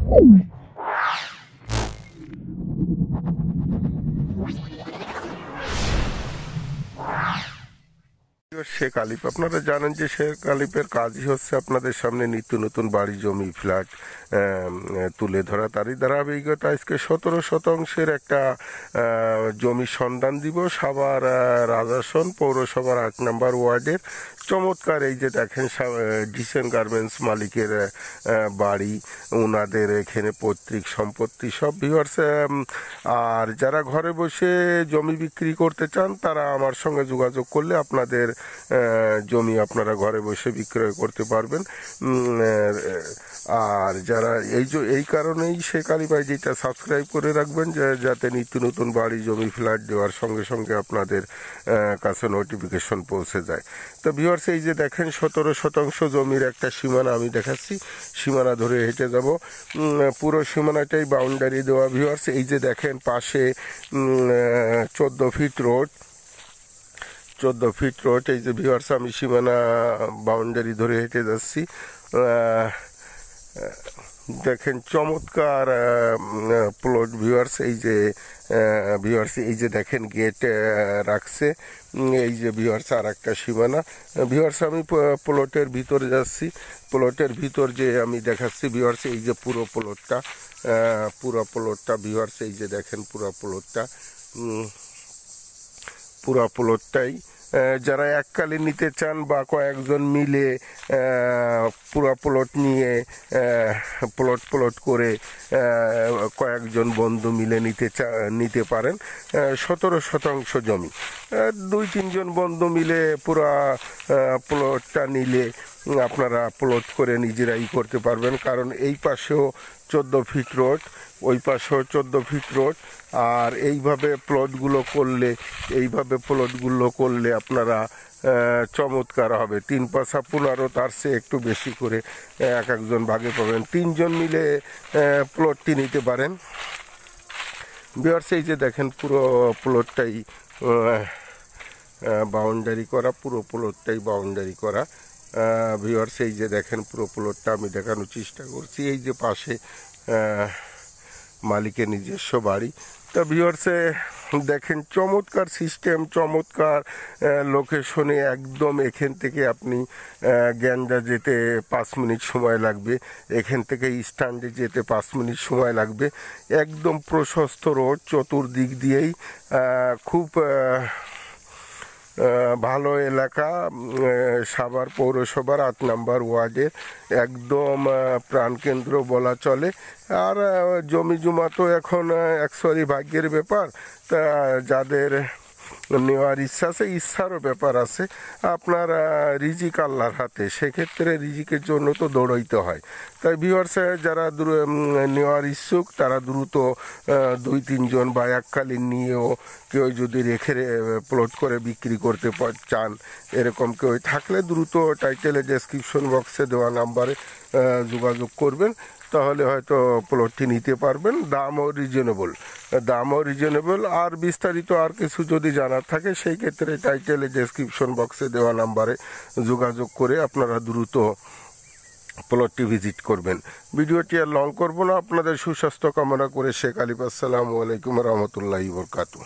শেখ আলিফ, আপনারা জানেন যে শেখ আলিফের কাজই হচ্ছে আপনাদের সামনে নিত্য নতুন বাড়ি, জমি, ফ্ল্যাট তুলে ধরা। তারই ধারাবাহিকতা আজকে 17 শতাংশের একটা জমির সন্ধান দিব সাভার রাজাসন পৌরসভার 8 নম্বর ওয়ার্ডের। চমৎকার এই যে দেখেন ডিসেন গার্মেন্টস মালিকের বাড়ি, ওনাদের এখানে পৈতৃক সম্পত্তি সব ভিউয়ার্স। আর যারা ঘরে বসে জমি বিক্রি করতে চান তারা আমার সঙ্গে যোগাযোগ করলে আপনাদের জমি আপনারা ঘরে বসে বিক্রয় করতে পারবেন। আর যারা এই কারণেই শেখ আলী ভাই যেটা সাবস্ক্রাইব করে রাখবেন যাতে নিত্য নতুন বাড়ি, জমি, ফ্ল্যাট দেওয়ার সঙ্গে সঙ্গে আপনাদের কাছে নোটিফিকেশন পৌঁছে যায়। তো ভিউয়ার্স, এই যে দেখেন 17 শতাংশ জমির একটা সীমানা আমি দেখাচ্ছি। সীমানা ধরে হেঁটে যাব, পুরো সীমানাটাই বাউন্ডারি দেওয়া ভিউয়ার্স। এই যে দেখেন পাশে 14 ফিট রোড, 14 ফিট রোড। এই যে ভিউয়ার্স, আমি সীমানা বাউন্ডারি ধরে হেঁটে যাচ্ছি। দেখেন চমৎকার প্লট ভিউয়ার্স। এই যে ভিউয়ার্স, এই যে দেখেন গেট রাখছে। এই যে ভিউয়ার্স আর একটা সীমানা। ভিউয়ার্স, আমি প্লটের ভিতরে যাচ্ছি। প্লটের ভিতর যে আমি দেখাচ্ছি ভিউয়ার্স, এই যে পুরো প্লটটা ভিউয়ার্স। এই যে দেখেন পুরো প্লটটাই যারা এককালে নিতে চান বা কয়েকজন মিলে পুরো প্লট নিয়ে প্লট করে কয়েকজন বন্ধু মিলে নিতে পারেন। 17 শতাংশ জমি, 2-3 জন বন্ধু মিলে পুরো প্লটটা নিলে আপনারা প্লট করে নিজেরাই করতে পারবেন। কারণ এই পাশেও 14 ফিট রোড, ওই পাশেও 14 ফিট রোড। আর এইভাবে প্লটগুলো করলে আপনারা চমৎকার হবে। 3-15 তার চেয়ে একটু বেশি করে একজন ভাগে পাবেন। 3 জন মিলে প্লটটি নিতে পারেন ভিউয়ার্স। এই যে দেখেন পুরো প্লটটাই বাউন্ডারি করা, পুরো প্লটটাই বাউন্ডারি করা ভিউয়ার্স। এই যে দেখেন পুরো প্লটটা আমি দেখানোর চেষ্টা করছি। এই যে পাশে মালিকের নিজস্ব বাড়ি। তা ভিউয়ার্সে দেখেন চমৎকার সিস্টেম, চমৎকার লোকেশনে একদম। এখান থেকে আপনি গ্যান্ডা যেতে 5 মিনিট সময় লাগবে, এখান থেকে স্ট্যান্ডে যেতে 5 মিনিট সময় লাগবে। একদম প্রশস্ত রোড, চতুর্দিক দিয়েই খুব ভালো এলাকা। সাভার পৌরসভার 8 নম্বর ওয়ার্ডের একদম প্রাণকেন্দ্র বলা চলে। আর জমি জমা তো এখন অ্যাকচুয়ালি ভাগ্যের ব্যাপার। তা যাদের নেওয়ার ইচ্ছা আছে, ইচ্ছারও ব্যাপার আছে। আপনার রিজিক আল্লাহর হাতে, সেক্ষেত্রে রিজিকের জন্য তো দৌড়াইতে হয়। তাই ভিউয়ার্স, যারা নেওয়ার ইচ্ছুক তারা দ্রুত 2-3 জন বা এককালীন নিয়েও কেউ যদি রেখে প্লট করে বিক্রি করতে চান, এরকম কেউ থাকলে দ্রুত টাইটেলে ডেসক্রিপশন বক্সে দেওয়া নাম্বারে যোগাযোগ করবেন, তাহলে হয়তো প্লটটি নিতে পারবেন। দামও রিজনেবল। আর বিস্তারিত আর কিছু যদি জানার থাকে সেই ক্ষেত্রে টাইটেলে ডেসক্রিপশন বক্সে দেওয়া নাম্বারে যোগাযোগ করে আপনারা দ্রুত প্লটটি ভিজিট করবেন। ভিডিওটি আর লং করব না, আপনাদের সুস্বাস্থ্য কামনা করে শেখ আলিফ। আসসালামু আলাইকুম রহমতুল্লাহি বরকাতুহু।